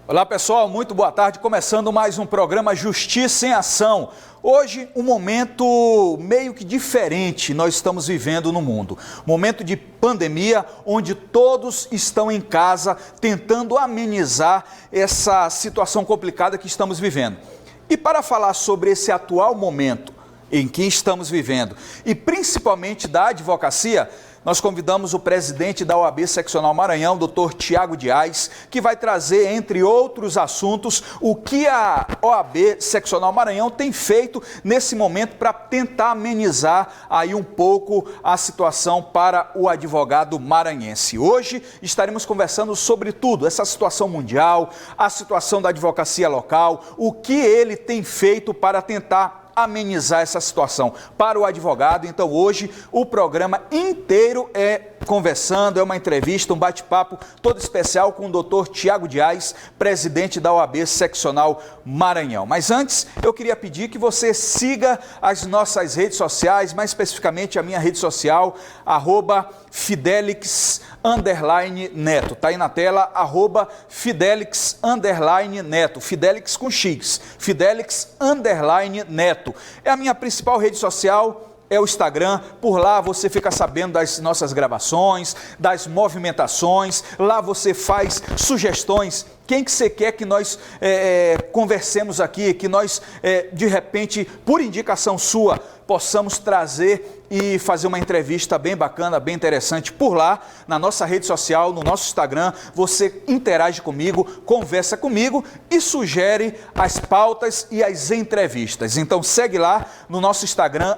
Olá pessoal, muito boa tarde, começando mais um programa Justiça em Ação. Hoje um momento meio que diferente nós estamos vivendo no mundo. Momento de pandemia, onde todos estão em casa tentando amenizar essa situação complicada que estamos vivendo. E para falar sobre esse atual momento em que estamos vivendo e principalmente da advocacia, nós convidamos o presidente da OAB Seccional Maranhão, Dr. Tiago Dias, que vai trazer, entre outros assuntos, o que a OAB Seccional Maranhão tem feito nesse momento para tentar amenizar aí um pouco a situação para o advogado maranhense. Hoje estaremos conversando sobre tudo, essa situação mundial, a situação da advocacia local, o que ele tem feito para tentar amenizar essa situação para o advogado. Então hoje o programa inteiro é conversando, é uma entrevista, um bate-papo todo especial com o Dr. Tiago Dias, presidente da OAB Seccional Maranhão. Mas antes eu queria pedir que você siga as nossas redes sociais, mais especificamente a minha rede social, @Fidelix_Neto. Tá aí na tela, @Fidelix_Neto, Fidelix com X, Fidelix_Neto. É a minha principal rede social, é o Instagram. Por lá você fica sabendo das nossas gravações, das movimentações, lá você faz sugestões, quem que você quer que nós conversemos aqui, que nós, de repente, por indicação sua, possamos trazer e fazer uma entrevista bem bacana, bem interessante por lá, na nossa rede social, no nosso Instagram. Você interage comigo, conversa comigo e sugere as pautas e as entrevistas. Então segue lá no nosso Instagram,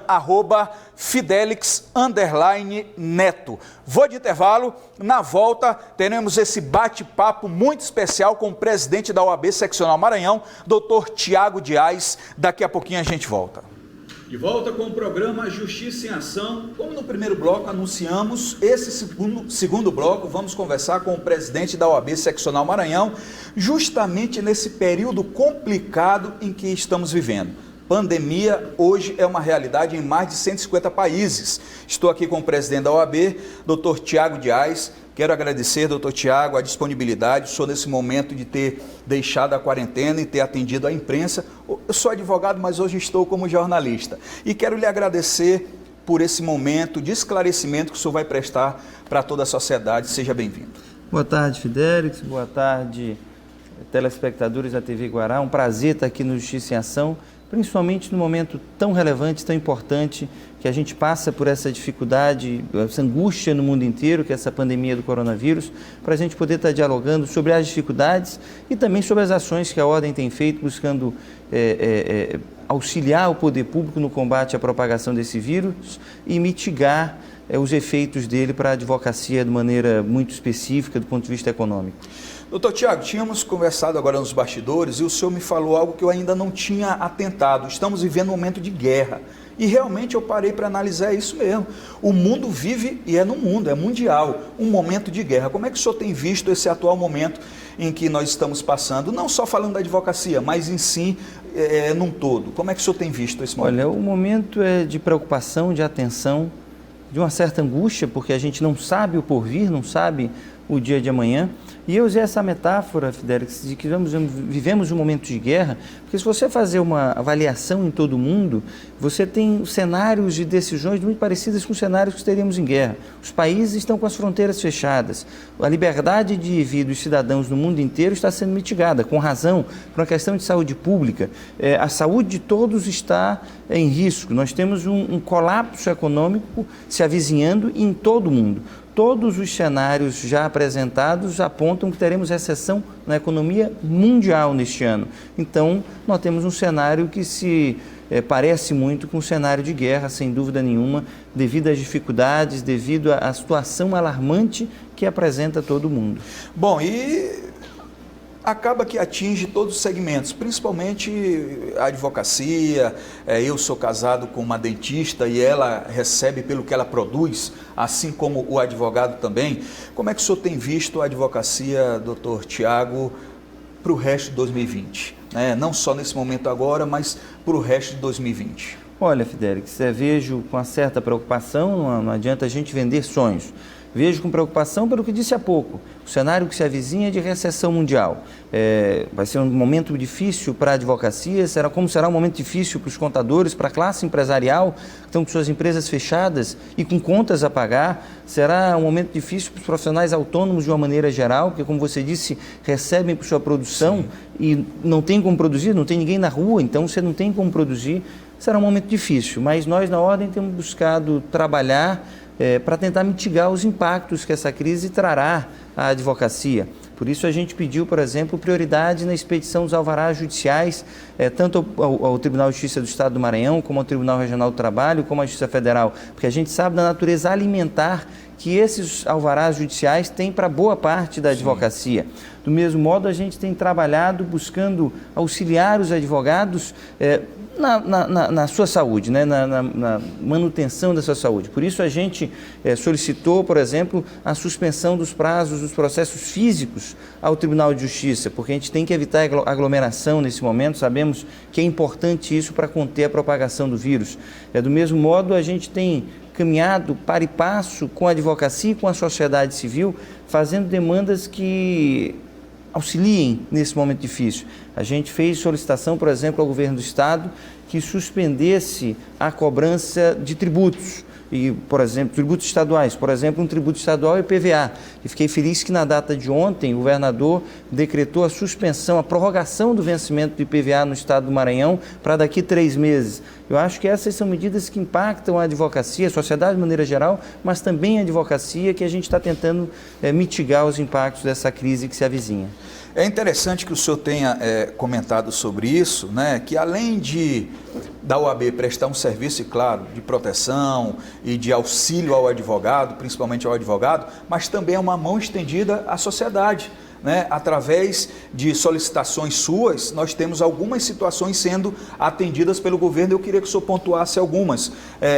@Fidelix_Neto. Vou de intervalo, na volta teremos esse bate-papo muito especial com o presidente da OAB Seccional Maranhão, Dr. Tiago Dias. Daqui a pouquinho a gente volta. De volta com o programa Justiça em Ação. Como no primeiro bloco anunciamos, esse segundo bloco vamos conversar com o presidente da OAB Seccional Maranhão, justamente nesse período complicado em que estamos vivendo. Pandemia hoje é uma realidade em mais de 150 países. Estou aqui com o presidente da OAB, Dr. Tiago Dias. Quero agradecer, doutor Tiago, a disponibilidade, o senhor nesse momento de ter deixado a quarentena e ter atendido a imprensa. Eu sou advogado, mas hoje estou como jornalista. E quero lhe agradecer por esse momento de esclarecimento que o senhor vai prestar para toda a sociedade. Seja bem-vindo. Boa tarde, Fidelix. Boa tarde, telespectadores da TV Guará. Um prazer estar aqui no Justiça em Ação, principalmente no momento tão relevante, tão importante, que a gente passa por essa dificuldade, essa angústia no mundo inteiro, que é essa pandemia do coronavírus, para a gente poder estar dialogando sobre as dificuldades e também sobre as ações que a Ordem tem feito, buscando auxiliar o poder público no combate à propagação desse vírus e mitigar os efeitos dele para a advocacia de maneira muito específica do ponto de vista econômico. Doutor Tiago, tínhamos conversado agora nos bastidores e o senhor me falou algo que eu ainda não tinha atentado. Estamos vivendo um momento de guerra. E realmente eu parei para analisar isso mesmo. O mundo vive, e é no mundo, é mundial, um momento de guerra. Como é que o senhor tem visto esse atual momento em que nós estamos passando? Não só falando da advocacia, mas em si, num todo. Como é que o senhor tem visto esse momento? Olha, o momento é de preocupação, de atenção, de uma certa angústia, porque a gente não sabe o porvir, não sabe o dia de amanhã. E eu usei essa metáfora, Fidelix, de que vivemos um momento de guerra, porque se você fazer uma avaliação em todo o mundo, você tem cenários de decisões muito parecidas com os cenários que teríamos em guerra. Os países estão com as fronteiras fechadas, a liberdade de vida dos cidadãos no mundo inteiro está sendo mitigada, com razão, por uma questão de saúde pública. A saúde de todos está em risco. Nós temos um colapso econômico se avizinhando em todo o mundo. Todos os cenários já apresentados apontam que teremos recessão na economia mundial neste ano. Então, nós temos um cenário que se parece muito com um cenário de guerra, sem dúvida nenhuma, devido às dificuldades, devido à situação alarmante que apresenta todo mundo. Bom, e acaba que atinge todos os segmentos, principalmente a advocacia. Eu sou casado com uma dentista e ela recebe pelo que ela produz, assim como o advogado também. Como é que o senhor tem visto a advocacia, doutor Tiago, para o resto de 2020? Não só nesse momento agora, mas para o resto de 2020. Olha, Fidelix, vejo com uma certa preocupação, não adianta a gente vender sonhos. Vejo com preocupação pelo que disse há pouco, o cenário que se avizinha é de recessão mundial. Vai ser um momento difícil para a advocacia, como será um momento difícil para os contadores, para a classe empresarial, que estão com suas empresas fechadas e com contas a pagar. Será um momento difícil para os profissionais autônomos de uma maneira geral, porque, como você disse, recebem por sua produção e não tem como produzir, não tem ninguém na rua, então você não tem como produzir. Será um momento difícil, mas nós na Ordem temos buscado trabalhar para tentar mitigar os impactos que essa crise trará à advocacia. Por isso a gente pediu, por exemplo, prioridade na expedição dos alvarás judiciais, tanto ao Tribunal de Justiça do Estado do Maranhão, como ao Tribunal Regional do Trabalho, como à Justiça Federal, porque a gente sabe da natureza alimentar que esses alvarás judiciais têm para boa parte da advocacia. Do mesmo modo, a gente tem trabalhado buscando auxiliar os advogados na sua saúde, né? na manutenção da sua saúde. Por isso a gente solicitou, por exemplo, a suspensão dos prazos dos processos físicos ao Tribunal de Justiça, porque a gente tem que evitar aglomeração nesse momento, sabemos que é importante isso para conter a propagação do vírus. Do mesmo modo, a gente tem caminhado para e passo com a advocacia e com a sociedade civil, fazendo demandas que auxiliem nesse momento difícil. A gente fez solicitação, por exemplo, ao governo do Estado que suspendesse a cobrança de tributos, e, por exemplo, tributos estaduais, por exemplo, um tributo estadual é IPVA. E fiquei feliz que na data de ontem o governador decretou a suspensão, a prorrogação do vencimento do IPVA no estado do Maranhão para daqui 3 meses. Eu acho que essas são medidas que impactam a advocacia, a sociedade de maneira geral, mas também a advocacia, que a gente está tentando mitigar os impactos dessa crise que se avizinha. É interessante que o senhor tenha comentado sobre isso, né? Que além da OAB prestar um serviço, claro, de proteção e de auxílio ao advogado, principalmente ao advogado, mas também é uma mão estendida à sociedade. Né? Através de solicitações suas, nós temos algumas situações sendo atendidas pelo governo. Eu queria que o senhor pontuasse algumas.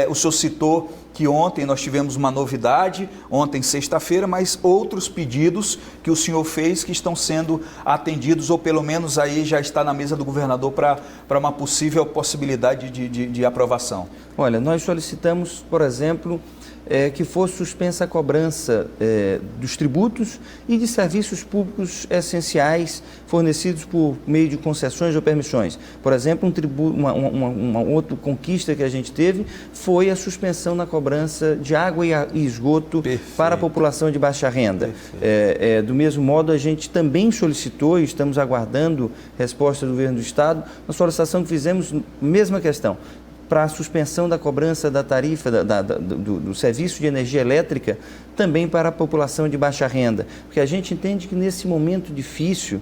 O senhor citou que ontem nós tivemos uma novidade, ontem sexta-feira, mas outros pedidos que o senhor fez que estão sendo atendidos, ou pelo menos aí já está na mesa do governador para uma possível possibilidade de aprovação. Olha, nós solicitamos, por exemplo, que fosse suspensa a cobrança dos tributos e de serviços públicos essenciais fornecidos por meio de concessões ou permissões. Por exemplo, uma outra conquista que a gente teve foi a suspensão na cobrança de água e esgoto para a população de baixa renda. Do mesmo modo, a gente também solicitou, e estamos aguardando resposta do governo do Estado, na solicitação que fizemos, mesma questão, para a suspensão da cobrança da tarifa do serviço de energia elétrica também para a população de baixa renda, porque a gente entende que nesse momento difícil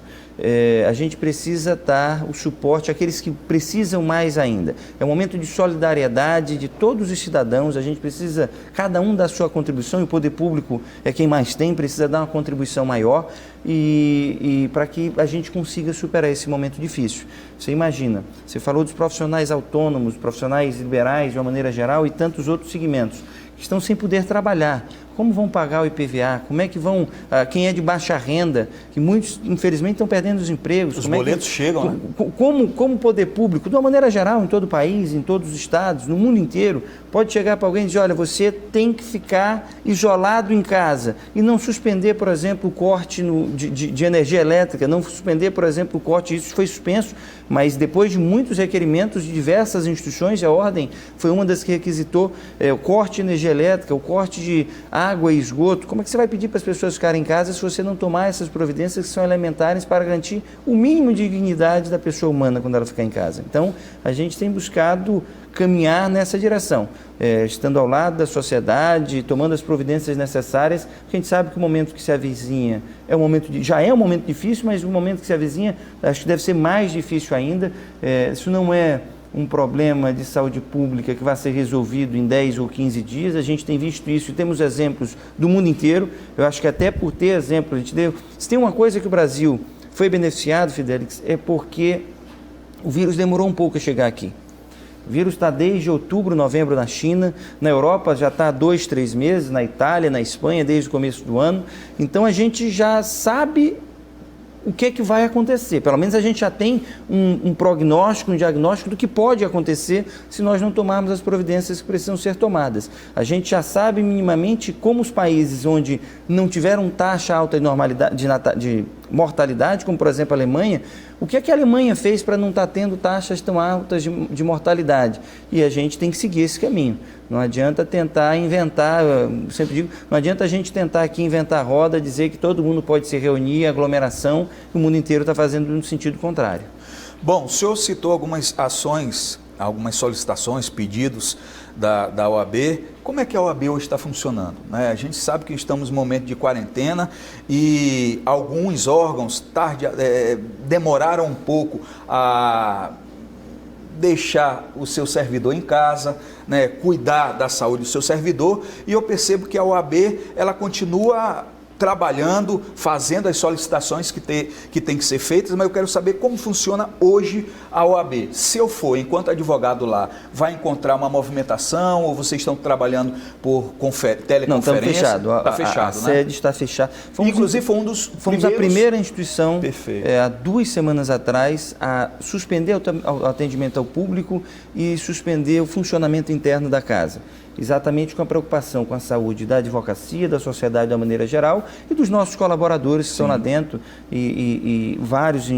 a gente precisa dar o suporte àqueles que precisam mais ainda. É um momento de solidariedade de todos os cidadãos, a gente precisa, cada um dar sua contribuição, e o poder público é quem mais tem, precisa dar uma contribuição maior e para que a gente consiga superar esse momento difícil. Você imagina, você falou dos profissionais autônomos, profissionais liberais de uma maneira geral e tantos outros segmentos que estão sem poder trabalhar. Como vão pagar o IPVA? Como é que vão, quem é de baixa renda, que muitos, infelizmente, estão perdendo os empregos. Os boletos chegam, né? Como o poder público, de uma maneira geral, em todo o país, em todos os estados, no mundo inteiro, pode chegar para alguém e dizer, olha, você tem que ficar isolado em casa e não suspender, por exemplo, o corte de energia elétrica, não suspender, por exemplo, o corte, isso foi suspenso, mas depois de muitos requerimentos de diversas instituições, a Ordem foi uma das que requisitou o corte de energia elétrica, o corte de água e esgoto. Como é que você vai pedir para as pessoas ficarem em casa se você não tomar essas providências que são elementares para garantir o mínimo de dignidade da pessoa humana quando ela ficar em casa? Então, a gente tem buscado caminhar nessa direção, estando ao lado da sociedade, tomando as providências necessárias, porque a gente sabe que o momento que se avizinha já é um momento difícil, mas o momento que se avizinha acho que deve ser mais difícil ainda. Isso não é um problema de saúde pública que vai ser resolvido em 10 ou 15 dias, a gente tem visto isso e temos exemplos do mundo inteiro. Eu acho que até por ter exemplos, se tem uma coisa que o Brasil foi beneficiado, Fidelix, é porque o vírus demorou um pouco a chegar aqui. O vírus está desde outubro, novembro na China, na Europa já está há 2, 3 meses, na Itália, na Espanha, desde o começo do ano. Então a gente já sabe o que é que vai acontecer. Pelo menos a gente já tem um prognóstico, um diagnóstico do que pode acontecer se nós não tomarmos as providências que precisam ser tomadas. A gente já sabe minimamente como os países onde não tiveram taxa alta de mortalidade, como por exemplo a Alemanha, o que é que a Alemanha fez para não estar tendo taxas tão altas de mortalidade? E a gente tem que seguir esse caminho. Não adianta tentar inventar, eu sempre digo, não adianta a gente tentar aqui inventar roda, dizer que todo mundo pode se reunir, aglomeração, e o mundo inteiro está fazendo no sentido contrário. Bom, o senhor citou algumas ações, algumas solicitações, pedidos da OAB. Como é que a OAB hoje está funcionando, né? A gente sabe que estamos em momento de quarentena e alguns órgãos demoraram um pouco a deixar o seu servidor em casa, né, cuidar da saúde do seu servidor, e eu percebo que a OAB ela continua trabalhando, fazendo as solicitações que tem que ser feitas, mas eu quero saber como funciona hoje a OAB. Se eu for, enquanto advogado lá, vai encontrar uma movimentação ou vocês estão trabalhando por teleconferência? Não, estamos fechados. Está fechado, a sede está fechada. Inclusive foi um dos Fomos a primeira instituição, há 2 semanas atrás, a suspender o atendimento ao público e suspender o funcionamento interno da casa. Exatamente com a preocupação com a saúde da advocacia, da sociedade de uma maneira geral e dos nossos colaboradores que estão lá dentro e vários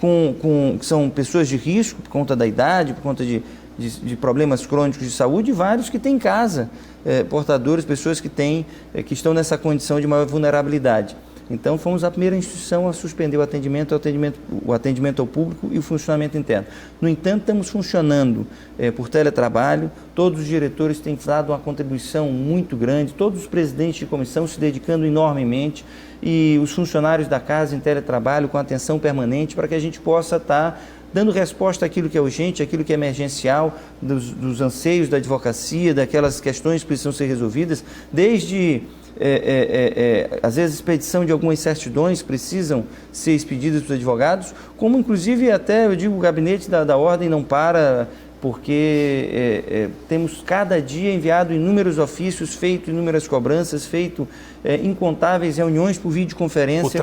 que são pessoas de risco por conta da idade, por conta de problemas crônicos de saúde, e vários que têm em casa, portadores, pessoas que estão nessa condição de maior vulnerabilidade. Então, fomos a primeira instituição a suspender o atendimento ao público e o funcionamento interno. No entanto, estamos funcionando por teletrabalho, todos os diretores têm dado uma contribuição muito grande, todos os presidentes de comissão se dedicando enormemente e os funcionários da casa em teletrabalho com atenção permanente para que a gente possa estar dando resposta àquilo que é urgente, àquilo que é emergencial, dos anseios da advocacia, daquelas questões que precisam ser resolvidas, desde às vezes expedição de algumas certidões precisam ser expedidas para os advogados, como inclusive até, eu digo, o gabinete da ordem não para, porque temos cada dia enviado inúmeros ofícios, feito inúmeras cobranças, feito incontáveis reuniões por videoconferência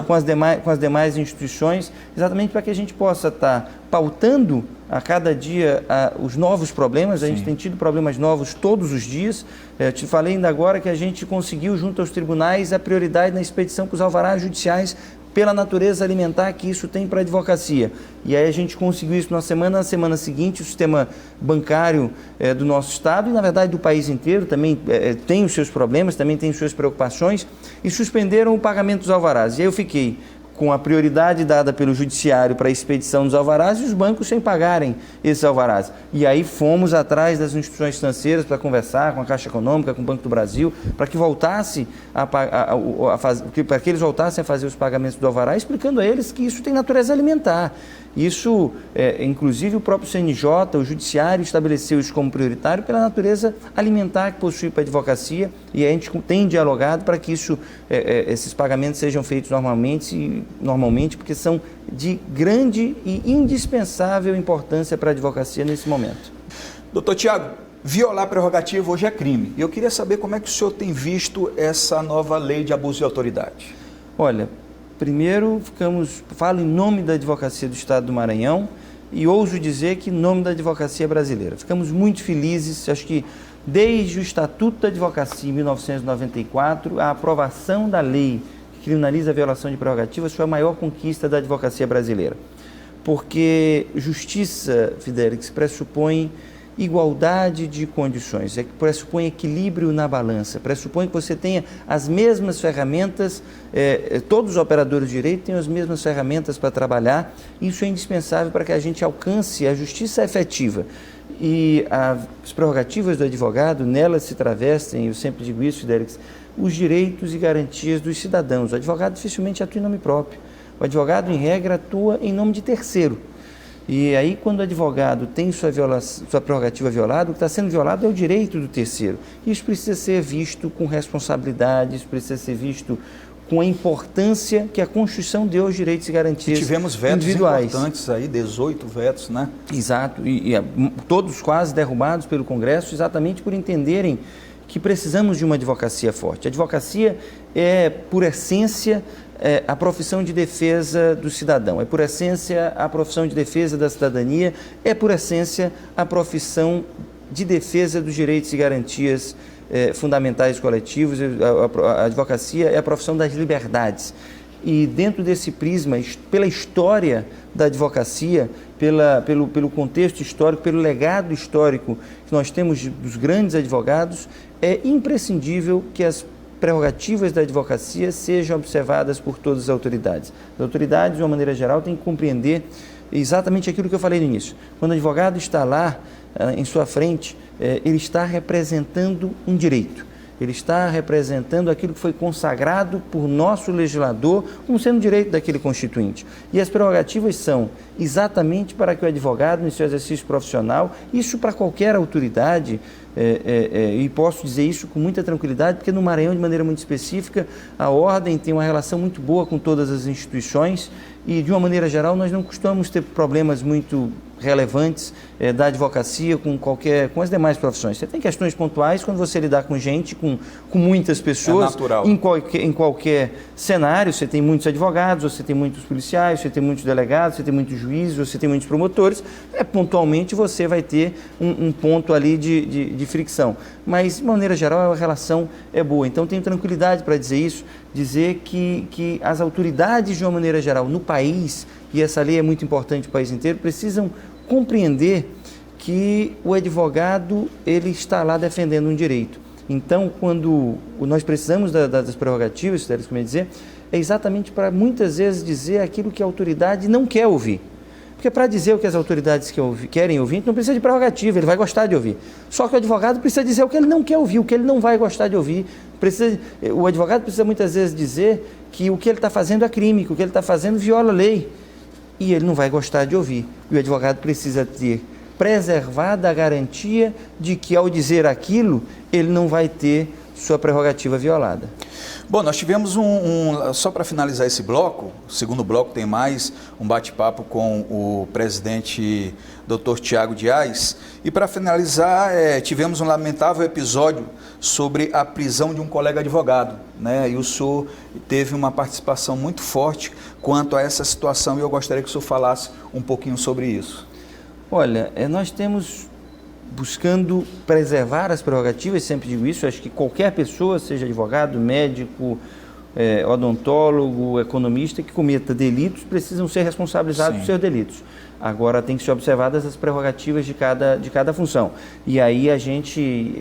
com as demais instituições, exatamente para que a gente possa estar pautando a cada dia os novos problemas. A gente tem tido problemas novos todos os dias. Eu te falei ainda agora que a gente conseguiu, junto aos tribunais, a prioridade na expedição para os alvarás judiciais pela natureza alimentar que isso tem para a advocacia. E aí a gente conseguiu isso na semana seguinte, o sistema bancário do nosso Estado e, na verdade, do país inteiro também tem os seus problemas, também tem as suas preocupações, e suspenderam o pagamento dos alvarás. E aí eu fiquei com a prioridade dada pelo judiciário para a expedição dos alvarás e os bancos sem pagarem esses alvarás. E aí fomos atrás das instituições financeiras para conversar com a Caixa Econômica, com o Banco do Brasil, para que voltasse para que eles voltassem a fazer os pagamentos do alvará, explicando a eles que isso tem natureza alimentar. Isso, inclusive o próprio CNJ, o Judiciário estabeleceu isso como prioritário pela natureza alimentar que possui para a advocacia, e a gente tem dialogado para que esses pagamentos sejam feitos normalmente, porque são de grande e indispensável importância para a advocacia nesse momento. Doutor Tiago, violar prerrogativa hoje é crime. Eu queria saber como é que o senhor tem visto essa nova lei de abuso de autoridade. Olha, primeiro, falo em nome da advocacia do Estado do Maranhão e ouso dizer que em nome da advocacia brasileira. Ficamos muito felizes, acho que desde o Estatuto da Advocacia em 1994, a aprovação da lei que criminaliza a violação de prerrogativas foi a maior conquista da advocacia brasileira. Porque justiça, Fidelix, pressupõe igualdade de condições, pressupõe equilíbrio na balança, pressupõe que você tenha as mesmas ferramentas, todos os operadores de direito têm as mesmas ferramentas para trabalhar. Isso é indispensável para que a gente alcance a justiça efetiva. E as prerrogativas do advogado, nelas se travestem, eu sempre digo isso, Fidelix, os direitos e garantias dos cidadãos. O advogado dificilmente atua em nome próprio. O advogado, em regra, atua em nome de terceiro. E aí, quando o advogado tem sua prerrogativa violada, o que está sendo violado é o direito do terceiro. Isso precisa ser visto com responsabilidade, isso precisa ser visto com a importância que a Constituição deu aos direitos e garantias individuais. Tivemos vetos importantes aí, 18 vetos, né? Exato, e todos quase derrubados pelo Congresso, exatamente por entenderem que precisamos de uma advocacia forte. A advocacia é, por essência, a profissão de defesa do cidadão, é por essência a profissão de defesa da cidadania, é por essência a profissão de defesa dos direitos e garantias fundamentais coletivos. A advocacia é a profissão das liberdades. E dentro desse prisma, pela história da advocacia, pelo contexto histórico, pelo legado histórico que nós temos dos grandes advogados, é imprescindível que as prerrogativas da advocacia sejam observadas por todas as autoridades. As autoridades, de uma maneira geral, têm que compreender exatamente aquilo que eu falei no início. Quando o advogado está lá, em sua frente, ele está representando um direito. Ele está representando aquilo que foi consagrado por nosso legislador como sendo direito daquele constituinte. E as prerrogativas são exatamente para que o advogado, no seu exercício profissional, isso para qualquer autoridade, e posso dizer isso com muita tranquilidade, porque no Maranhão, de maneira muito específica, a Ordem tem uma relação muito boa com todas as instituições e, de uma maneira geral, nós não costumamos ter problemas muito relevantes da advocacia com as demais profissões. Você tem questões pontuais quando você lidar com gente, com muitas pessoas. É natural. Em qualquer cenário, você tem muitos advogados, você tem muitos policiais, você tem muitos delegados, você tem muitos juízes, você tem muitos promotores. Pontualmente você vai ter um ponto ali de fricção. Mas, de maneira geral, a relação é boa. Então, tenho tranquilidade para dizer isso, dizer que as autoridades, de uma maneira geral, no país, e essa lei é muito importante para o país inteiro, precisam compreender que o advogado, ele está lá defendendo um direito. Então, quando nós precisamos das prerrogativas, como eu ia dizer, é exatamente para muitas vezes dizer aquilo que a autoridade não quer ouvir. Porque para dizer o que as autoridades querem ouvir, não precisa de prerrogativa, ele vai gostar de ouvir. Só que o advogado precisa dizer o que ele não quer ouvir, o que ele não vai gostar de ouvir. O advogado precisa muitas vezes dizer que o que ele está fazendo é crime, que o que ele está fazendo viola a lei. E ele não vai gostar de ouvir. E o advogado precisa ter preservada a garantia de que, ao dizer aquilo, ele não vai ter sua prerrogativa violada. Bom, nós tivemos só para finalizar esse bloco, o segundo bloco tem mais um bate-papo com o presidente Dr. Tiago Dias, e para finalizar, tivemos um lamentável episódio sobre a prisão de um colega advogado, né? E o senhor teve uma participação muito forte quanto a essa situação, e eu gostaria que o senhor falasse um pouquinho sobre isso. Olha, nós temos buscando preservar as prerrogativas, sempre digo isso, acho que qualquer pessoa, seja advogado, médico, odontólogo, economista, que cometa delitos, precisam ser responsabilizados por seus delitos. Agora, tem que ser observadas as prerrogativas de cada função. E aí a gente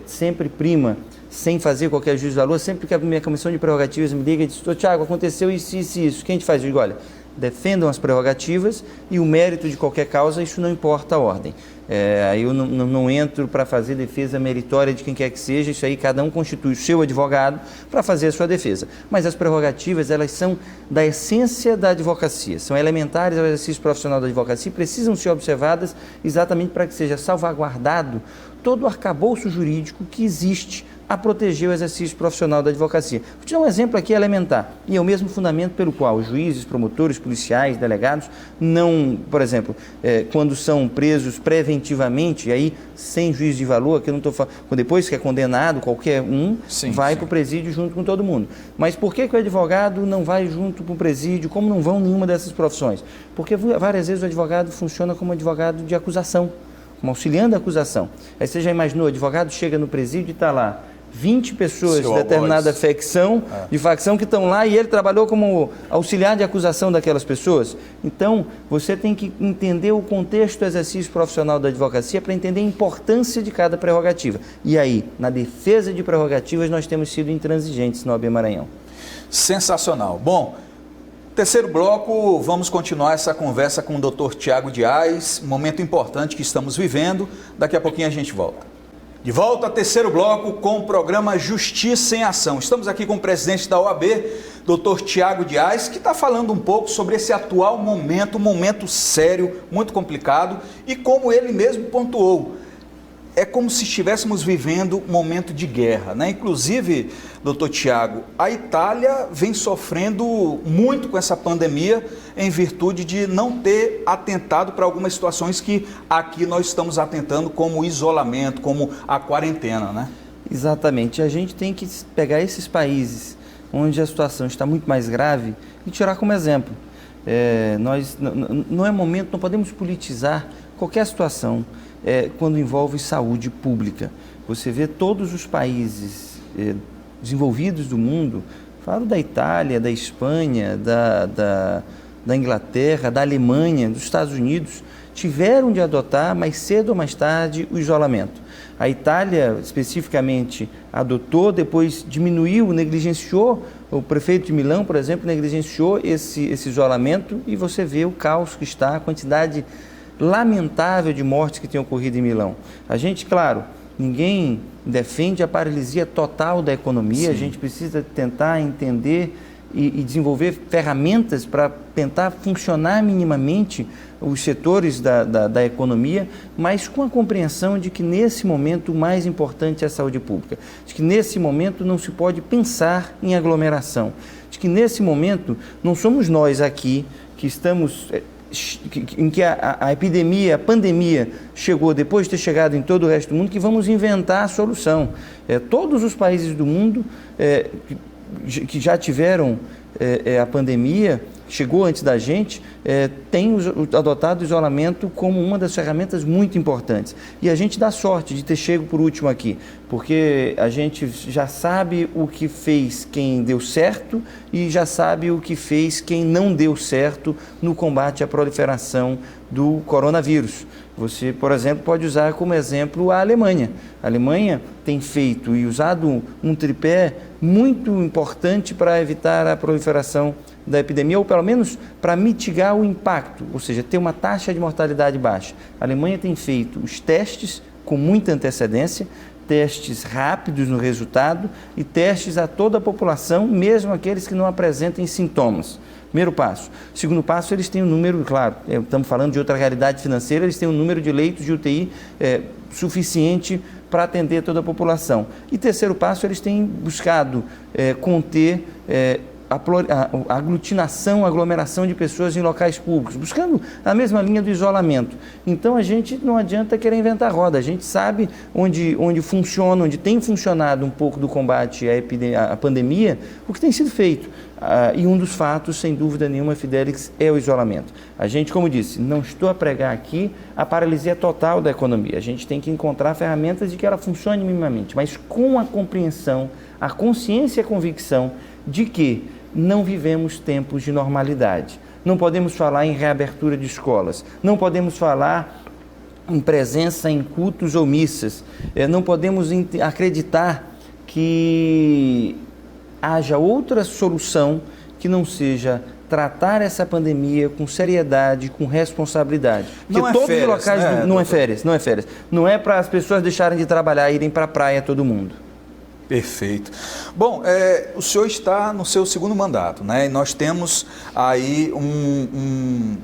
sempre prima, sem fazer qualquer juízo de valor, sempre que a minha comissão de prerrogativas me liga e diz: Tiago, aconteceu isso, isso e isso, o que a gente faz? Eu digo: olha, defendam as prerrogativas e o mérito de qualquer causa, isso não importa a ordem. Aí eu não entro para fazer defesa meritória de quem quer que seja, isso aí cada um constitui o seu advogado para fazer a sua defesa. Mas as prerrogativas, elas são da essência da advocacia, são elementares ao exercício profissional da advocacia e precisam ser observadas exatamente para que seja salvaguardado todo o arcabouço jurídico que existe a proteger o exercício profissional da advocacia. Vou te dar um exemplo aqui elementar, e é o mesmo fundamento pelo qual juízes, promotores, policiais, delegados, não, por exemplo, quando são presos preventivamente, e aí sem juízo de valor, que eu não estou falando, depois que é condenado, qualquer um vai para o presídio junto com todo mundo. Mas por que o advogado não vai junto para o presídio, como não vão nenhuma dessas profissões? Porque várias vezes o advogado funciona como advogado de acusação, como auxiliando a acusação. Aí você já imaginou, o advogado chega no presídio e está lá 20 pessoas de determinada facção que estão lá e ele trabalhou como auxiliar de acusação daquelas pessoas. Então, você tem que entender o contexto do exercício profissional da advocacia para entender a importância de cada prerrogativa. E aí, na defesa de prerrogativas, nós temos sido intransigentes no OAB Maranhão. Sensacional. Bom, terceiro bloco, vamos continuar essa conversa com o Dr. Tiago Dias, momento importante que estamos vivendo. Daqui a pouquinho a gente volta. De volta ao terceiro bloco com o programa Justiça em Ação. Estamos aqui com o presidente da OAB, Dr. Tiago Dias, que está falando um pouco sobre esse atual momento, um momento sério, muito complicado, e como ele mesmo pontuou, é como se estivéssemos vivendo um momento de guerra, né? Inclusive, doutor Tiago, a Itália vem sofrendo muito com essa pandemia em virtude de não ter atentado para algumas situações que aqui nós estamos atentando, como o isolamento, como a quarentena, né? Exatamente. A gente tem que pegar esses países onde a situação está muito mais grave e tirar como exemplo. Não é momento, não podemos politizar qualquer situação quando envolve saúde pública. Você vê todos os países desenvolvidos do mundo, falo da Itália, da Espanha, da Inglaterra, da Alemanha, dos Estados Unidos, tiveram de adotar mais cedo ou mais tarde o isolamento. A Itália, especificamente, adotou, depois diminuiu, negligenciou. O prefeito de Milão, por exemplo, negligenciou esse isolamento e você vê o caos que está, a quantidade lamentável de mortes que tem ocorrido em Milão. A gente, claro, ninguém defende a paralisia total da economia. Sim. A gente precisa tentar entender e desenvolver ferramentas para tentar funcionar minimamente os setores da economia, mas com a compreensão de que nesse momento o mais importante é a saúde pública, de que nesse momento não se pode pensar em aglomeração, de que nesse momento não somos nós aqui que estamos... em que a epidemia, a pandemia chegou depois de ter chegado em todo o resto do mundo, que vamos inventar a solução. Todos os países do mundo que já tiveram a pandemia, chegou antes da gente, tem adotado o isolamento como uma das ferramentas muito importantes. E a gente dá sorte de ter chego por último aqui, porque a gente já sabe o que fez quem deu certo e já sabe o que fez quem não deu certo no combate à proliferação do coronavírus. Você, por exemplo, pode usar como exemplo a Alemanha. A Alemanha tem feito e usado um tripé muito importante para evitar a proliferação da epidemia, ou pelo menos para mitigar o impacto, ou seja, ter uma taxa de mortalidade baixa. A Alemanha tem feito os testes com muita antecedência, testes rápidos no resultado e testes a toda a população, mesmo aqueles que não apresentem sintomas. Primeiro passo. Segundo passo, eles têm um número, claro, estamos falando de outra realidade financeira, eles têm um número de leitos de UTI suficiente para atender toda a população. E terceiro passo, eles têm buscado conter a aglutinação, a aglomeração de pessoas em locais públicos, buscando a mesma linha do isolamento. Então, a gente não adianta querer inventar roda, a gente sabe onde funciona, onde tem funcionado um pouco do combate à pandemia, o que tem sido feito. E um dos fatos, sem dúvida nenhuma, Fidelix, é o isolamento. A gente, como disse, não estou a pregar aqui a paralisia total da economia. A gente tem que encontrar ferramentas de que ela funcione minimamente, mas com a compreensão, a consciência e a convicção de que não vivemos tempos de normalidade. Não podemos falar em reabertura de escolas, não podemos falar em presença em cultos ou missas, não podemos acreditar que haja outra solução que não seja tratar essa pandemia com seriedade, com responsabilidade. Não é todos férias, os locais né? Não é férias. Não é para as pessoas deixarem de trabalhar e irem para a praia todo mundo. Perfeito. Bom, o senhor está no seu segundo mandato, né? E nós temos aí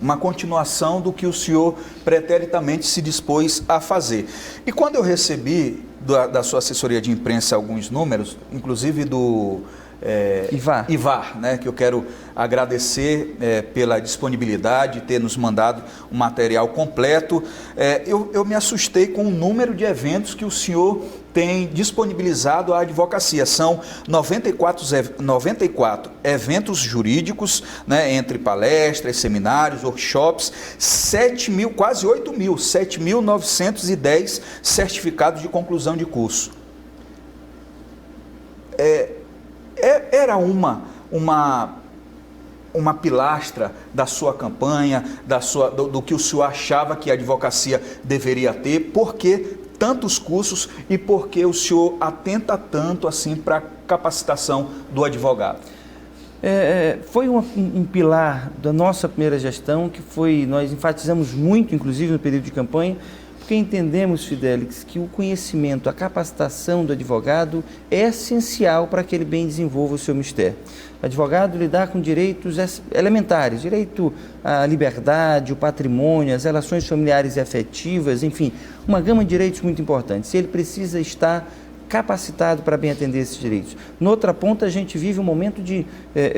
uma continuação do que o senhor preteritamente se dispôs a fazer. E quando eu recebi da sua assessoria de imprensa alguns números, inclusive do Ivar, né, que eu quero agradecer pela disponibilidade de ter nos mandado um material completo, eu me assustei com o número de eventos que o senhor tem disponibilizado à advocacia. São 94 eventos jurídicos, né, entre palestras, seminários, workshops, 7.910 certificados de conclusão de curso. Era uma pilastra da sua campanha, do que o senhor achava que a advocacia deveria ter, porque tantos cursos e por que o senhor atenta tanto assim para a capacitação do advogado? Foi um pilar da nossa primeira gestão, nós enfatizamos muito, inclusive no período de campanha, porque entendemos, Fidelix, que o conhecimento, a capacitação do advogado é essencial para que ele bem desenvolva o seu mistério. O advogado lidar com direitos elementares, direito à liberdade, o patrimônio, as relações familiares e afetivas, enfim, uma gama de direitos muito importantes. Ele precisa estar capacitado para bem atender esses direitos. Noutra ponta, a gente vive um momento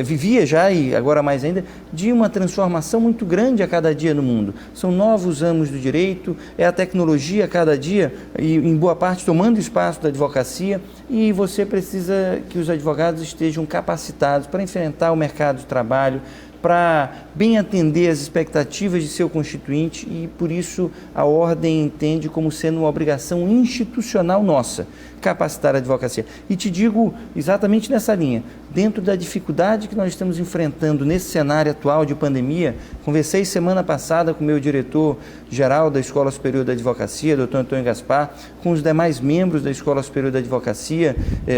vivia já e agora mais ainda, de uma transformação muito grande a cada dia no mundo. São novos ramos do direito, é a tecnologia a cada dia, e em boa parte tomando espaço da advocacia, e você precisa que os advogados estejam capacitados para enfrentar o mercado de trabalho, para bem atender as expectativas de seu constituinte, e por isso a Ordem entende como sendo uma obrigação institucional nossa, capacitar a advocacia. E te digo exatamente nessa linha, dentro da dificuldade que nós estamos enfrentando nesse cenário atual de pandemia, conversei semana passada com o meu diretor-geral da Escola Superior da Advocacia, Dr. Antônio Gaspar, com os demais membros da Escola Superior da Advocacia,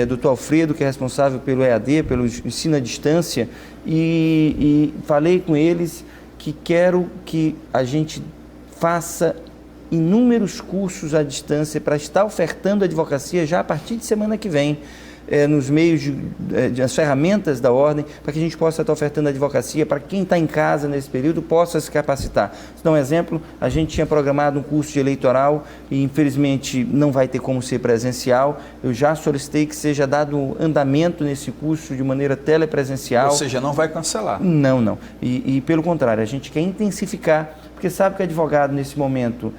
Dr. Alfredo, que é responsável pelo EAD, pelo ensino à distância, e falei com eles que quero que a gente faça inúmeros cursos à distância para estar ofertando a advocacia já a partir de semana que vem, nos meios das ferramentas da Ordem, para que a gente possa estar ofertando a advocacia para quem está em casa nesse período possa se capacitar. Se dar um exemplo, a gente tinha programado um curso de eleitoral e infelizmente não vai ter como ser presencial. Eu já solicitei que seja dado andamento nesse curso de maneira telepresencial. Ou seja, não vai cancelar? Não. E pelo contrário, a gente quer intensificar, porque sabe que o advogado nesse momento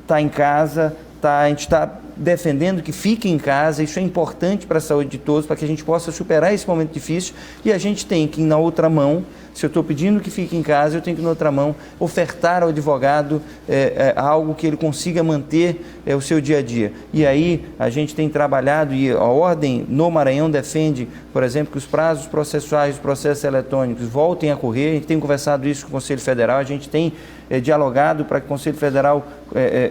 está em casa, a gente está defendendo que fique em casa, isso é importante para a saúde de todos, para que a gente possa superar esse momento difícil, e a gente tem que, na outra mão, se eu estou pedindo que fique em casa, eu tenho que, na outra mão, ofertar ao advogado algo que ele consiga manter o seu dia a dia. E aí a gente tem trabalhado, e a Ordem no Maranhão defende, por exemplo, que os prazos processuais, os processos eletrônicos voltem a correr. A gente tem conversado isso com o Conselho Federal, a gente tem dialogado para que o Conselho Federal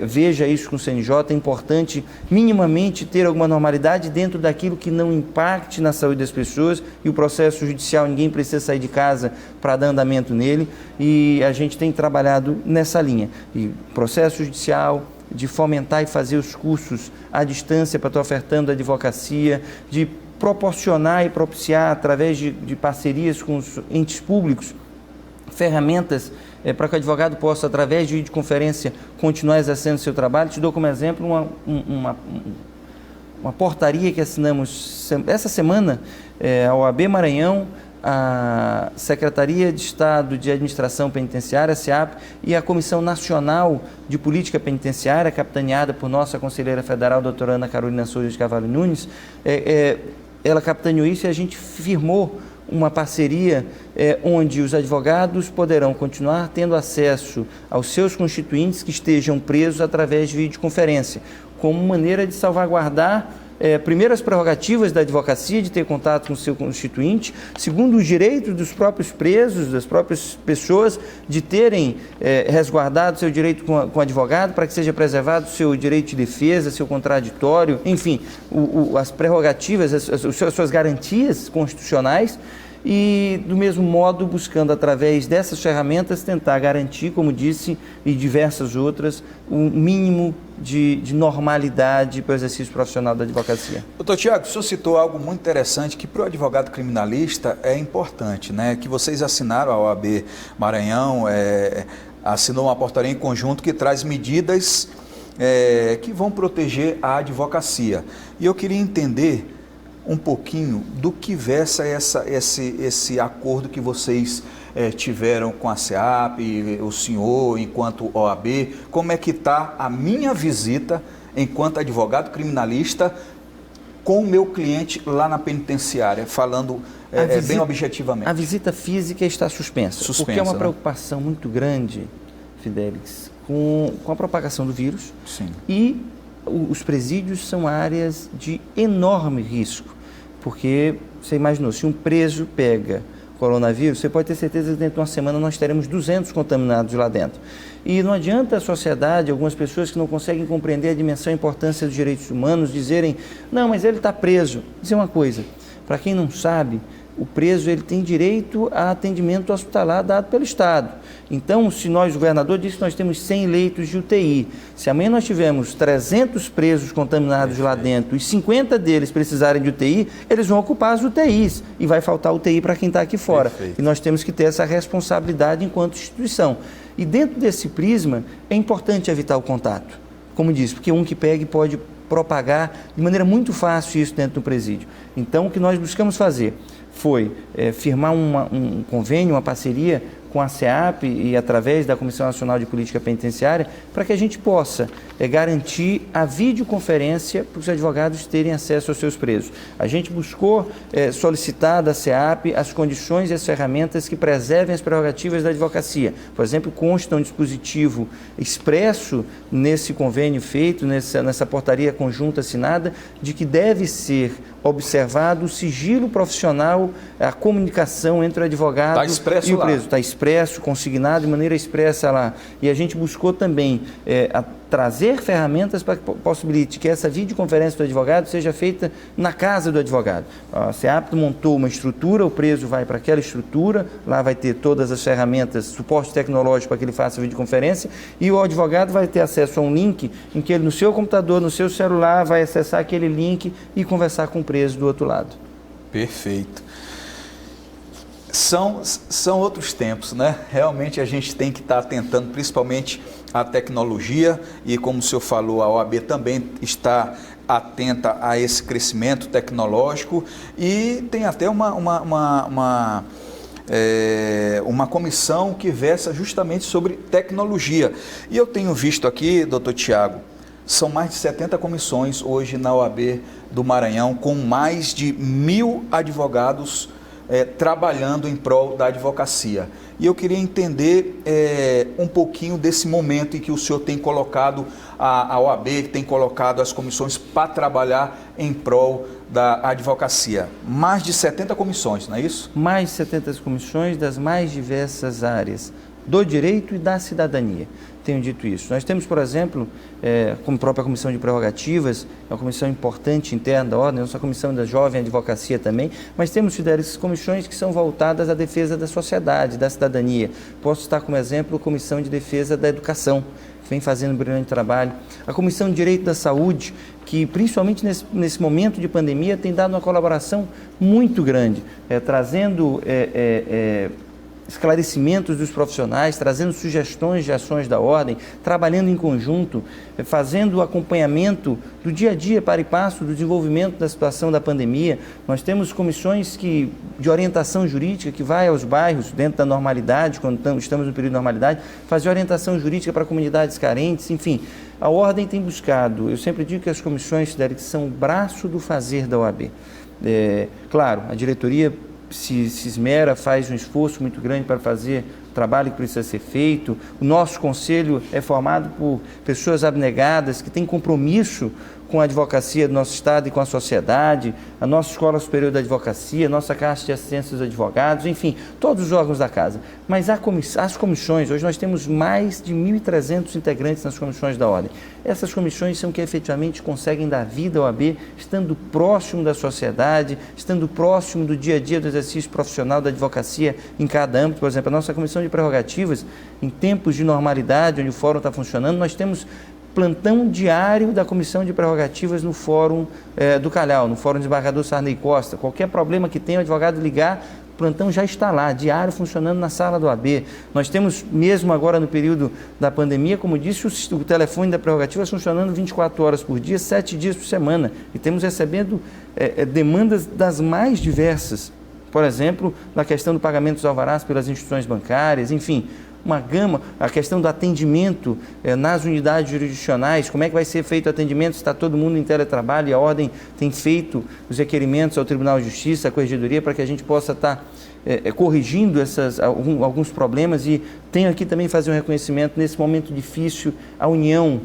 veja isso com o CNJ. É importante minimamente ter alguma normalidade dentro daquilo que não impacte na saúde das pessoas, e o processo judicial, ninguém precisa sair de casa para dar andamento nele, e a gente tem trabalhado nessa linha. E processo judicial, de fomentar e fazer os cursos à distância para estar ofertando a advocacia, de proporcionar e propiciar, através de parcerias com os entes públicos, ferramentas para que o advogado possa, através de videoconferência, continuar exercendo seu trabalho. Te dou como exemplo uma portaria que assinamos essa semana, a OAB Maranhão, a Secretaria de Estado de Administração Penitenciária, SEAP, e a Comissão Nacional de Política Penitenciária, capitaneada por nossa conselheira federal, doutora Ana Carolina Souza de Carvalho Nunes. Ela capitaneou isso e a gente firmou uma parceria onde os advogados poderão continuar tendo acesso aos seus constituintes que estejam presos através de videoconferência, como maneira de salvaguardar primeiro as prerrogativas da advocacia de ter contato com o seu constituinte, segundo os direitos dos próprios presos, das próprias pessoas, de terem resguardado seu direito com o advogado, para que seja preservado o seu direito de defesa, seu contraditório, enfim, as prerrogativas, as suas garantias constitucionais. E, do mesmo modo, buscando, através dessas ferramentas, tentar garantir, como disse, e diversas outras, um mínimo de normalidade para o exercício profissional da advocacia. Doutor Tiago, o senhor citou algo muito interessante que para o advogado criminalista é importante, né? Que vocês assinaram, a OAB Maranhão assinou uma portaria em conjunto que traz medidas que vão proteger a advocacia. E eu queria entender um pouquinho do que versa esse acordo que vocês tiveram com a SEAP, o senhor, enquanto OAB. Como é que está a minha visita, enquanto advogado criminalista, com o meu cliente lá na penitenciária, falando bem objetivamente? A visita física está suspensa, porque é uma preocupação muito grande, Fidelix, com a propagação do vírus. Sim. E os presídios são áreas de enorme risco. Porque, você imaginou, se um preso pega coronavírus, você pode ter certeza que dentro de uma semana nós teremos 200 contaminados lá dentro. E não adianta a sociedade, algumas pessoas que não conseguem compreender a dimensão e importância dos direitos humanos, dizerem, não, mas ele está preso. Vou dizer uma coisa, para quem não sabe, o preso ele tem direito a atendimento hospitalar dado pelo Estado. Então, se o governador disse que nós temos 100 leitos de UTI, se amanhã nós tivermos 300 presos contaminados lá dentro e 50 deles precisarem de UTI, eles vão ocupar as UTIs e vai faltar UTI para quem está aqui fora. Perfeito. E nós temos que ter essa responsabilidade enquanto instituição. E dentro desse prisma, é importante evitar o contato. Como disse, porque um que pegue pode propagar de maneira muito fácil isso dentro do presídio. Então, o que nós buscamos fazer foi firmar um convênio, uma parceria com a SEAP e através da Comissão Nacional de Política Penitenciária, para que a gente possa garantir a videoconferência para os advogados terem acesso aos seus presos. A gente buscou solicitar da SEAP as condições e as ferramentas que preservem as prerrogativas da advocacia. Por exemplo, consta um dispositivo expresso nesse convênio feito, nessa portaria conjunta assinada, de que deve ser observado o sigilo profissional, a comunicação entre o advogado e o preso. Está expresso, consignado de maneira expressa lá. E a gente buscou também trazer ferramentas para que possibilite que essa videoconferência do advogado seja feita na casa do advogado. A SEAP montou uma estrutura, o preso vai para aquela estrutura, lá vai ter todas as ferramentas, suporte tecnológico para que ele faça a videoconferência, e o advogado vai ter acesso a um link em que ele, no seu computador, no seu celular, vai acessar aquele link e conversar com o preso do outro lado. Perfeito. São outros tempos, né? Realmente a gente tem que estar atentando principalmente à tecnologia e, como o senhor falou, a OAB também está atenta a esse crescimento tecnológico e tem até uma comissão que versa justamente sobre tecnologia. E eu tenho visto aqui, doutor Tiago, são mais de 70 comissões hoje na OAB do Maranhão, com mais de 1.000 advogados trabalhando em prol da advocacia. E eu queria entender um pouquinho desse momento em que o senhor tem colocado a OAB, tem colocado as comissões para trabalhar em prol da advocacia. Mais de 70 comissões, não é isso? Mais de 70 comissões das mais diversas áreas do direito e da cidadania. Tenho dito isso. Nós temos, por exemplo, como a própria Comissão de Prerrogativas, é uma comissão importante interna da Ordem, nossa Comissão da Jovem Advocacia também, mas temos, Fidelis, comissões que são voltadas à defesa da sociedade, da cidadania. Posso citar como exemplo a Comissão de Defesa da Educação, que vem fazendo um brilhante trabalho. A Comissão de Direito da Saúde, que principalmente nesse momento de pandemia tem dado uma colaboração muito grande, trazendo esclarecimentos dos profissionais, trazendo sugestões de ações da ordem, trabalhando em conjunto, fazendo o acompanhamento do dia a dia, para e passo, do desenvolvimento da situação da pandemia. Nós temos comissões de orientação jurídica que vai aos bairros, dentro da normalidade, quando estamos no período de normalidade, fazer orientação jurídica para comunidades carentes, enfim. A ordem tem buscado, eu sempre digo que as comissões, Fidélis, são o braço do fazer da OAB. Claro, a diretoria se esmera, faz um esforço muito grande para fazer o trabalho que precisa ser feito. O nosso conselho é formado por pessoas abnegadas que têm compromisso com a advocacia do nosso Estado e com a sociedade, a nossa Escola Superior da Advocacia, a nossa Caixa de Assistência dos Advogados, enfim, todos os órgãos da Casa. Mas as comissões, hoje nós temos mais de 1.300 integrantes nas comissões da Ordem. Essas comissões são que efetivamente conseguem dar vida ao OAB, estando próximo da sociedade, estando próximo do dia a dia do exercício profissional da advocacia em cada âmbito. Por exemplo, a nossa Comissão de Prerrogativas, em tempos de normalidade, onde o fórum está funcionando, nós temos plantão diário da Comissão de Prerrogativas no Fórum do Calhau, no Fórum Desembargador Sarney Costa. Qualquer problema que tenha, o advogado ligar, o plantão já está lá, diário, funcionando na sala do AB. Nós temos, mesmo agora no período da pandemia, como disse, o telefone da Prerrogativas funcionando 24 horas por dia, 7 dias por semana. E temos recebendo demandas das mais diversas. Por exemplo, na questão do pagamento dos alvarás pelas instituições bancárias, enfim, uma gama, a questão do atendimento nas unidades jurisdicionais, como é que vai ser feito o atendimento, se está todo mundo em teletrabalho, e a Ordem tem feito os requerimentos ao Tribunal de Justiça, à Corregedoria, para que a gente possa estar corrigindo alguns problemas. E tenho aqui também fazer um reconhecimento, nesse momento difícil, a união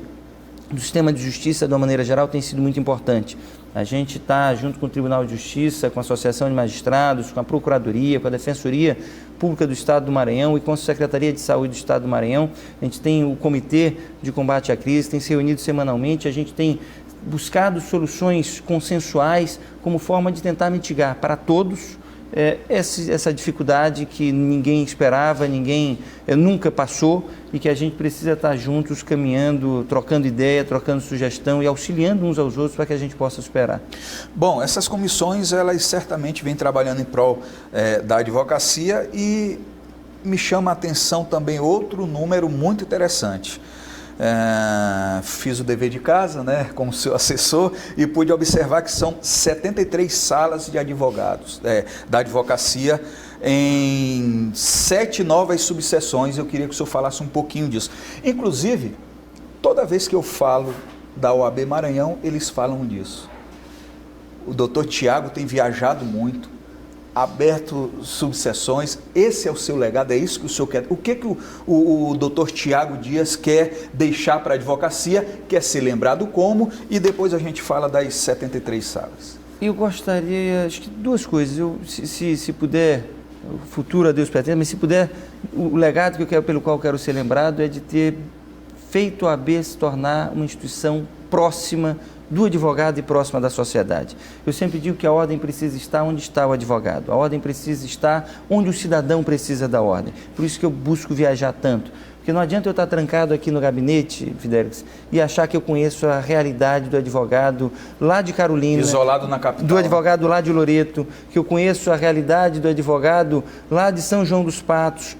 do sistema de justiça, de uma maneira geral, tem sido muito importante. A gente está, junto com o Tribunal de Justiça, com a Associação de Magistrados, com a Procuradoria, com a Defensoria Pública do Estado do Maranhão e com a Secretaria de Saúde do Estado do Maranhão. A gente tem o Comitê de Combate à Crise, tem se reunido semanalmente, a gente tem buscado soluções consensuais como forma de tentar mitigar para todos essa dificuldade que ninguém esperava, ninguém nunca passou, e que a gente precisa estar juntos, caminhando, trocando ideia, trocando sugestão e auxiliando uns aos outros para que a gente possa superar. Bom, essas comissões, elas certamente vêm trabalhando em prol da advocacia, e me chama a atenção também outro número muito interessante. fiz o dever de casa, né, como seu assessor, e pude observar que são 73 salas de advogados, da advocacia, em 7 novas subseções. Eu queria que o senhor falasse um pouquinho disso. Inclusive, toda vez que eu falo da OAB Maranhão, eles falam disso. O doutor Tiago tem viajado muito, aberto subseções. Esse é o seu legado, é isso que o senhor quer. O que o doutor Tiago Dias quer deixar para a advocacia, quer ser lembrado como, e depois a gente fala das 73 salas. Eu gostaria, acho que 2 coisas, se puder, o futuro a Deus pretende, mas se puder, o legado que eu quero, pelo qual eu quero ser lembrado é de ter feito a OAB se tornar uma instituição próxima do advogado e próxima da sociedade. Eu sempre digo que a ordem precisa estar onde está o advogado, a ordem precisa estar onde o cidadão precisa da ordem. Por isso que eu busco viajar tanto. Porque não adianta eu estar trancado aqui no gabinete, Fidelix, e achar que eu conheço a realidade do advogado lá de Carolina. Isolado na capital. Do advogado lá de Loreto, que eu conheço a realidade do advogado lá de São João dos Patos,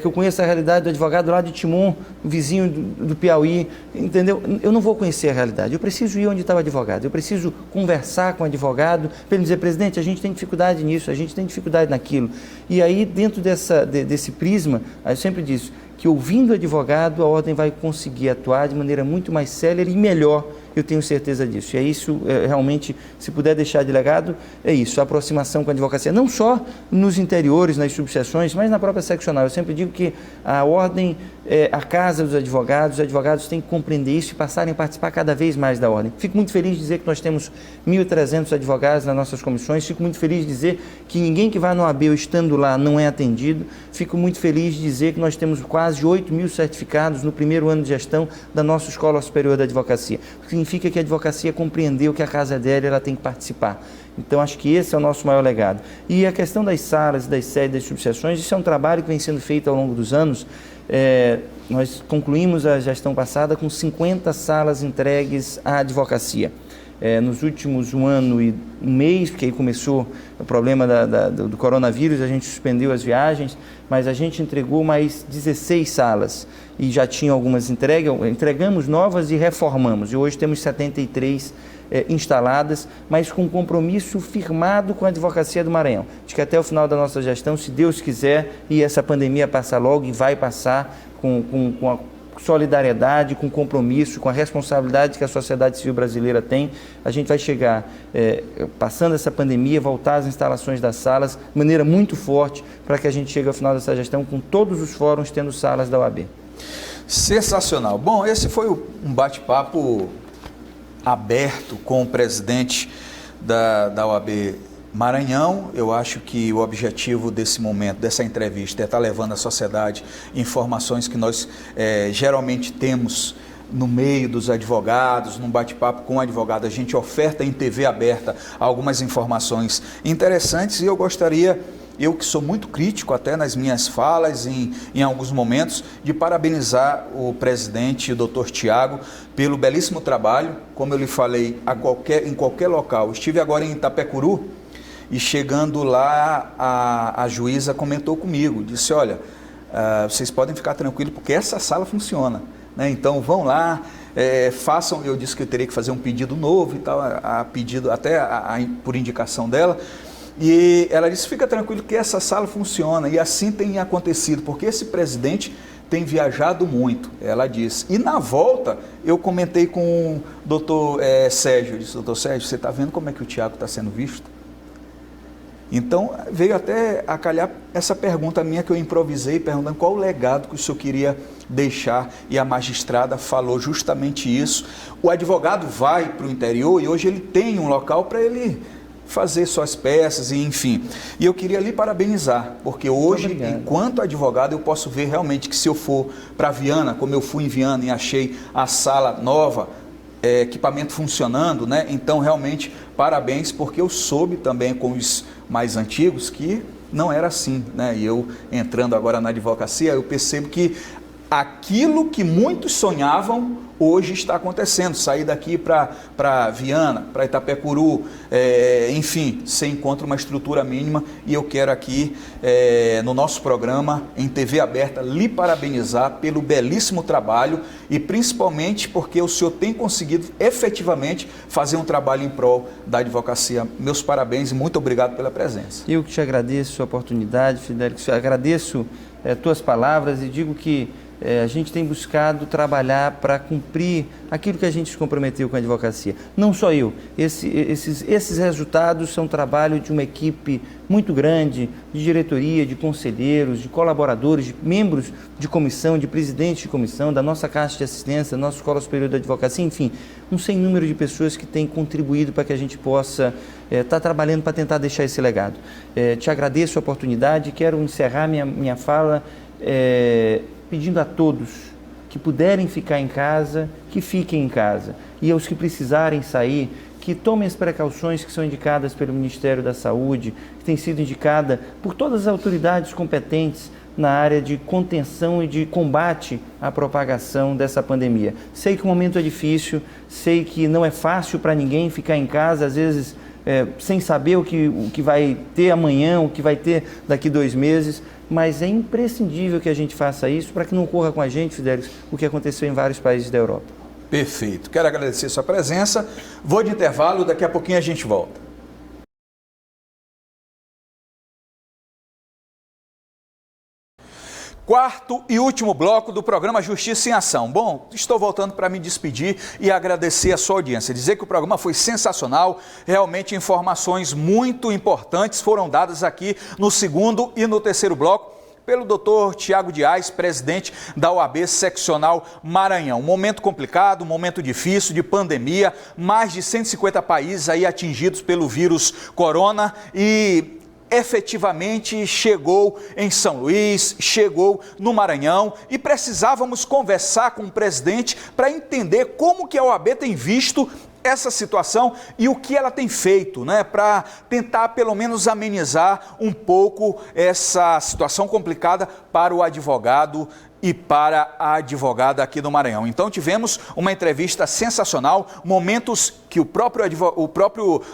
que eu conheço a realidade do advogado lá de Timon, vizinho do Piauí, entendeu? Eu não vou conhecer a realidade, eu preciso ir onde está o advogado, eu preciso conversar com o advogado, para ele dizer, presidente, a gente tem dificuldade nisso, a gente tem dificuldade naquilo. E aí, dentro desse prisma, eu sempre disse que ouvindo o advogado, a ordem vai conseguir atuar de maneira muito mais célere e melhor, eu tenho certeza disso. E é isso, realmente, se puder deixar de legado, é isso, a aproximação com a advocacia, não só nos interiores, nas subseções, mas na própria seccional. Eu sempre digo que a ordem é a casa dos advogados, os advogados têm que compreender isso e passarem a participar cada vez mais da ordem. Fico muito feliz de dizer que nós temos 1.300 advogados nas nossas comissões, fico muito feliz de dizer que ninguém que vai no OAB ou estando lá não é atendido, fico muito feliz de dizer que nós temos quase 8.000 certificados no primeiro ano de gestão da nossa Escola Superior da Advocacia. Significa que a advocacia compreendeu que a casa dela, ela tem que participar. Então, acho que esse é o nosso maior legado. E a questão das salas, das sedes, das subseções, isso é um trabalho que vem sendo feito ao longo dos anos. Nós concluímos a gestão passada com 50 salas entregues à advocacia. Nos últimos 1 ano e 1 mês, porque aí começou o problema do coronavírus, a gente suspendeu as viagens, mas a gente entregou mais 16 salas e já tinha algumas entregamos novas e reformamos. E hoje temos 73 instaladas, mas com compromisso firmado com a Advocacia do Maranhão. De que até o final da nossa gestão, se Deus quiser, e essa pandemia passar logo, e vai passar com a solidariedade, com compromisso, com a responsabilidade que a sociedade civil brasileira tem, a gente vai chegar, passando essa pandemia, voltar às instalações das salas de maneira muito forte, para que a gente chegue ao final dessa gestão com todos os fóruns tendo salas da OAB. Sensacional. Bom, esse foi um bate-papo aberto com o presidente da OAB Maranhão. Eu acho que o objetivo desse momento, dessa entrevista, é estar levando à sociedade informações que nós geralmente temos no meio dos advogados, num bate-papo com o advogado. A gente oferta em TV aberta algumas informações interessantes e eu gostaria, eu que sou muito crítico até nas minhas falas, em alguns momentos, de parabenizar o presidente, o doutor Tiago, pelo belíssimo trabalho. Como eu lhe falei, em qualquer local. Estive agora em Itapecuru e chegando lá, a juíza comentou comigo, disse, olha, vocês podem ficar tranquilos porque essa sala funciona, né? Então vão lá, façam, eu disse que eu teria que fazer um pedido novo e tal, pedido até por indicação dela. E ela disse, fica tranquilo que essa sala funciona, e assim tem acontecido, porque esse presidente tem viajado muito, ela disse. E na volta, eu comentei com o doutor Sérgio, eu disse, doutor Sérgio, você está vendo como é que o Tiago está sendo visto? Então, veio até a calhar essa pergunta minha que eu improvisei, perguntando qual o legado que o senhor queria deixar, e a magistrada falou justamente isso. O advogado vai para o interior e hoje ele tem um local para ele fazer suas peças e enfim. E eu queria lhe parabenizar, porque hoje, enquanto advogado, eu posso ver realmente que se eu for para Viana, como eu fui em Viana e achei a sala nova, equipamento funcionando, né? Então, realmente, parabéns, porque eu soube também com os mais antigos que não era assim, né? E eu, entrando agora na advocacia, eu percebo que aquilo que muitos sonhavam hoje está acontecendo. Sair daqui para Viana, para Itapecuru, enfim, você encontra uma estrutura mínima e eu quero aqui, no nosso programa, em TV aberta, lhe parabenizar pelo belíssimo trabalho e principalmente porque o senhor tem conseguido efetivamente fazer um trabalho em prol da advocacia. Meus parabéns e muito obrigado pela presença. Eu que te agradeço a oportunidade, Fidelix, agradeço tuas palavras e digo que a gente tem buscado trabalhar para cumprir aquilo que a gente se comprometeu com a advocacia. Não só eu, esses resultados são trabalho de uma equipe muito grande, de diretoria, de conselheiros, de colaboradores, de membros de comissão, de presidentes de comissão, da nossa Caixa de Assistência, da nossa Escola Superior de Advocacia, enfim, um sem número de pessoas que têm contribuído para que a gente possa estar trabalhando para tentar deixar esse legado. Te agradeço a oportunidade, quero encerrar minha fala pedindo a todos que puderem ficar em casa, que fiquem em casa. E aos que precisarem sair, que tomem as precauções que são indicadas pelo Ministério da Saúde, que tem sido indicada por todas as autoridades competentes na área de contenção e de combate à propagação dessa pandemia. Sei que o momento é difícil, sei que não é fácil para ninguém ficar em casa, às vezes sem saber o que vai ter amanhã, o que vai ter daqui 2 meses, mas é imprescindível que a gente faça isso para que não ocorra com a gente, Fidelix, o que aconteceu em vários países da Europa. Perfeito. Quero agradecer sua presença. Vou de intervalo, daqui a pouquinho a gente volta. Quarto e último bloco do programa Justiça em Ação. Bom, estou voltando para me despedir e agradecer a sua audiência. Dizer que o programa foi sensacional, realmente informações muito importantes foram dadas aqui no segundo e no terceiro bloco pelo Dr. Tiago Dias, presidente da OAB Seccional Maranhão. Um momento complicado, um momento difícil de pandemia, mais de 150 países aí atingidos pelo vírus corona e efetivamente chegou em São Luís, chegou no Maranhão e precisávamos conversar com o presidente para entender como que a OAB tem visto essa situação e o que ela tem feito, né, para tentar pelo menos amenizar um pouco essa situação complicada para o advogado e para a advogada aqui do Maranhão. Então tivemos uma entrevista sensacional, momentos que o próprio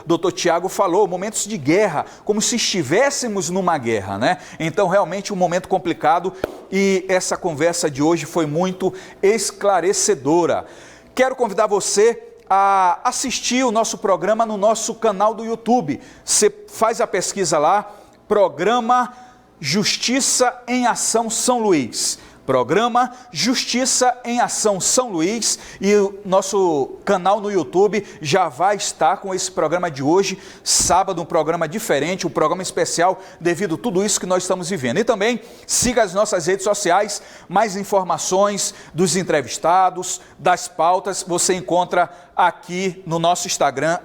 Dr. Tiago falou, momentos de guerra, como se estivéssemos numa guerra, né? Então realmente um momento complicado e essa conversa de hoje foi muito esclarecedora. Quero convidar você a assistir o nosso programa no nosso canal do YouTube. Você faz a pesquisa lá, Programa Justiça em Ação São Luís. Programa Justiça em Ação São Luís e o nosso canal no YouTube já vai estar com esse programa de hoje, sábado, um programa diferente, um programa especial devido a tudo isso que nós estamos vivendo. E também siga as nossas redes sociais, mais informações dos entrevistados, das pautas, você encontra aqui no nosso Instagram,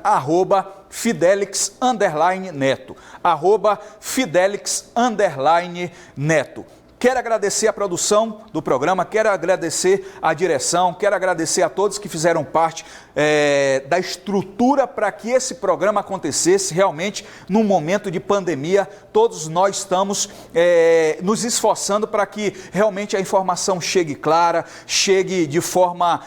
@Fidelix_Neto, @Fidelix_Neto. Quero agradecer a produção do programa, quero agradecer a direção, quero agradecer a todos que fizeram parte da estrutura para que esse programa acontecesse realmente num momento de pandemia. Todos nós estamos nos esforçando para que realmente a informação chegue clara, chegue de forma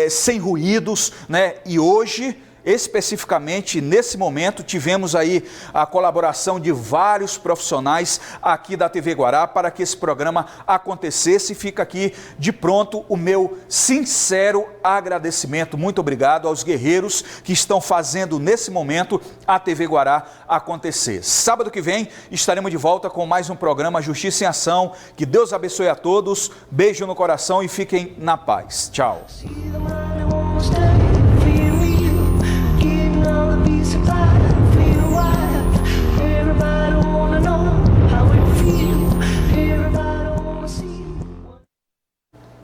sem ruídos, né? E hoje, especificamente nesse momento, tivemos aí a colaboração de vários profissionais aqui da TV Guará para que esse programa acontecesse. Fica aqui de pronto o meu sincero agradecimento. Muito obrigado aos guerreiros que estão fazendo nesse momento a TV Guará acontecer. Sábado que vem estaremos de volta com mais um programa Justiça em Ação. Que Deus abençoe a todos, beijo no coração e fiquem na paz. Tchau.